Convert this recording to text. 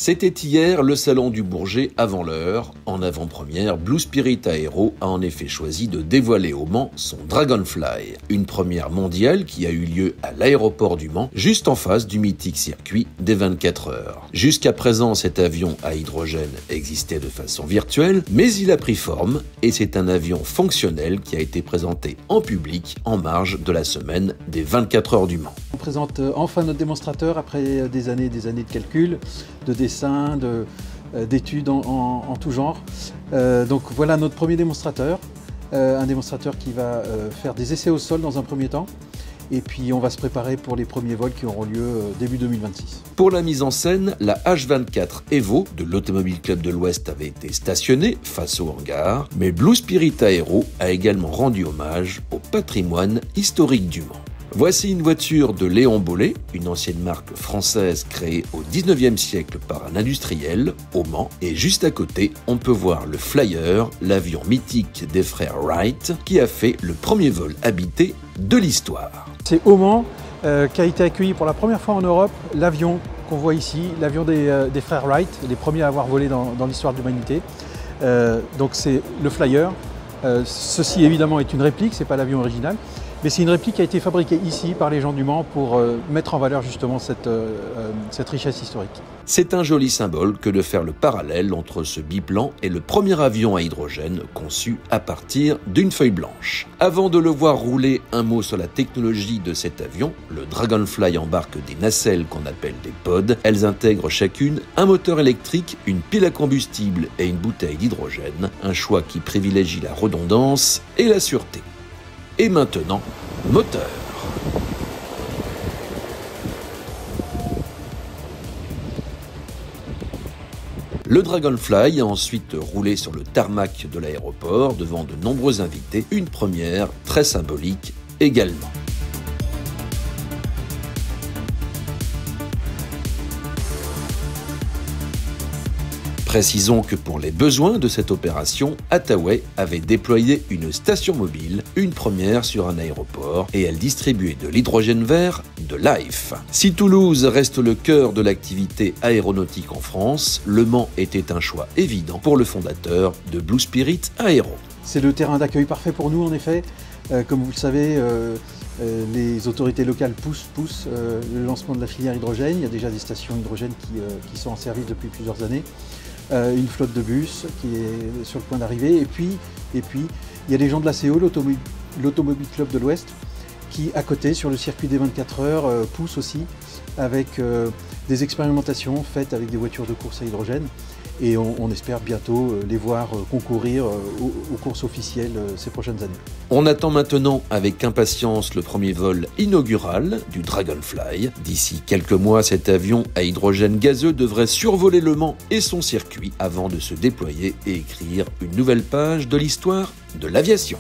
C'était hier le salon du Bourget avant l'heure. En avant-première, Blue Spirit Aero a en effet choisi de dévoiler au Mans son Dragonfly, une première mondiale qui a eu lieu à l'aéroport du Mans, juste en face du mythique circuit des 24 heures. Jusqu'à présent, cet avion à hydrogène existait de façon virtuelle, mais il a pris forme et c'est un avion fonctionnel qui a été présenté en public en marge de la semaine des 24 heures du Mans. On présente enfin notre démonstrateur après des années de calcul, de dessin, d'études en tout genre. Donc voilà notre premier démonstrateur, un démonstrateur qui va faire des essais au sol dans un premier temps. Et puis on va se préparer pour les premiers vols qui auront lieu début 2026. Pour la mise en scène, la H24 Evo de l'Automobile Club de l'Ouest avait été stationnée face au hangar, mais Blue Spirit Aero a également rendu hommage au patrimoine historique du Mans. Voici une voiture de Léon Bollé, une ancienne marque française créée au 19e siècle par un industriel au Mans. Et juste à côté, on peut voir le Flyer, l'avion mythique des frères Wright, qui a fait le premier vol habité de l'histoire. C'est au Mans qu'a été accueilli pour la première fois en Europe l'avion qu'on voit ici, l'avion des frères Wright, les premiers à avoir volé dans l'histoire de l'humanité. Donc c'est le Flyer. Ceci évidemment est une réplique, c'est pas l'avion original. Mais c'est une réplique qui a été fabriquée ici par les gens du Mans pour mettre en valeur justement cette richesse historique. C'est un joli symbole que de faire le parallèle entre ce biplan et le premier avion à hydrogène conçu à partir d'une feuille blanche. Avant de le voir rouler, un mot sur la technologie de cet avion. Le Dragonfly embarque des nacelles qu'on appelle des pods. Elles intègrent chacune un moteur électrique, une pile à combustible et une bouteille d'hydrogène. Un choix qui privilégie la redondance et la sûreté. Et maintenant, moteur. Le Dragonfly a ensuite roulé sur le tarmac de l'aéroport devant de nombreux invités, une première très symbolique également. Précisons que pour les besoins de cette opération, Attaway avait déployé une station mobile, une première sur un aéroport, et elle distribuait de l'hydrogène vert de Life. Si Toulouse reste le cœur de l'activité aéronautique en France, Le Mans était un choix évident pour le fondateur de Blue Spirit Aero. C'est le terrain d'accueil parfait pour nous en effet. Comme vous le savez, les autorités locales poussent le lancement de la filière hydrogène. Il y a déjà des stations hydrogène qui sont en service depuis plusieurs années. Une flotte de bus qui est sur le point d'arriver. Et puis, il y a des gens de l'ACO, l'Automobile Club de l'Ouest, qui, à côté, sur le circuit des 24 heures, poussent aussi avec des expérimentations faites avec des voitures de course à hydrogène. Et on espère bientôt les voir concourir aux courses officielles ces prochaines années. On attend maintenant avec impatience le premier vol inaugural du Dragonfly. D'ici quelques mois, cet avion à hydrogène gazeux devrait survoler Le Mans et son circuit avant de se déployer et écrire une nouvelle page de l'histoire de l'aviation.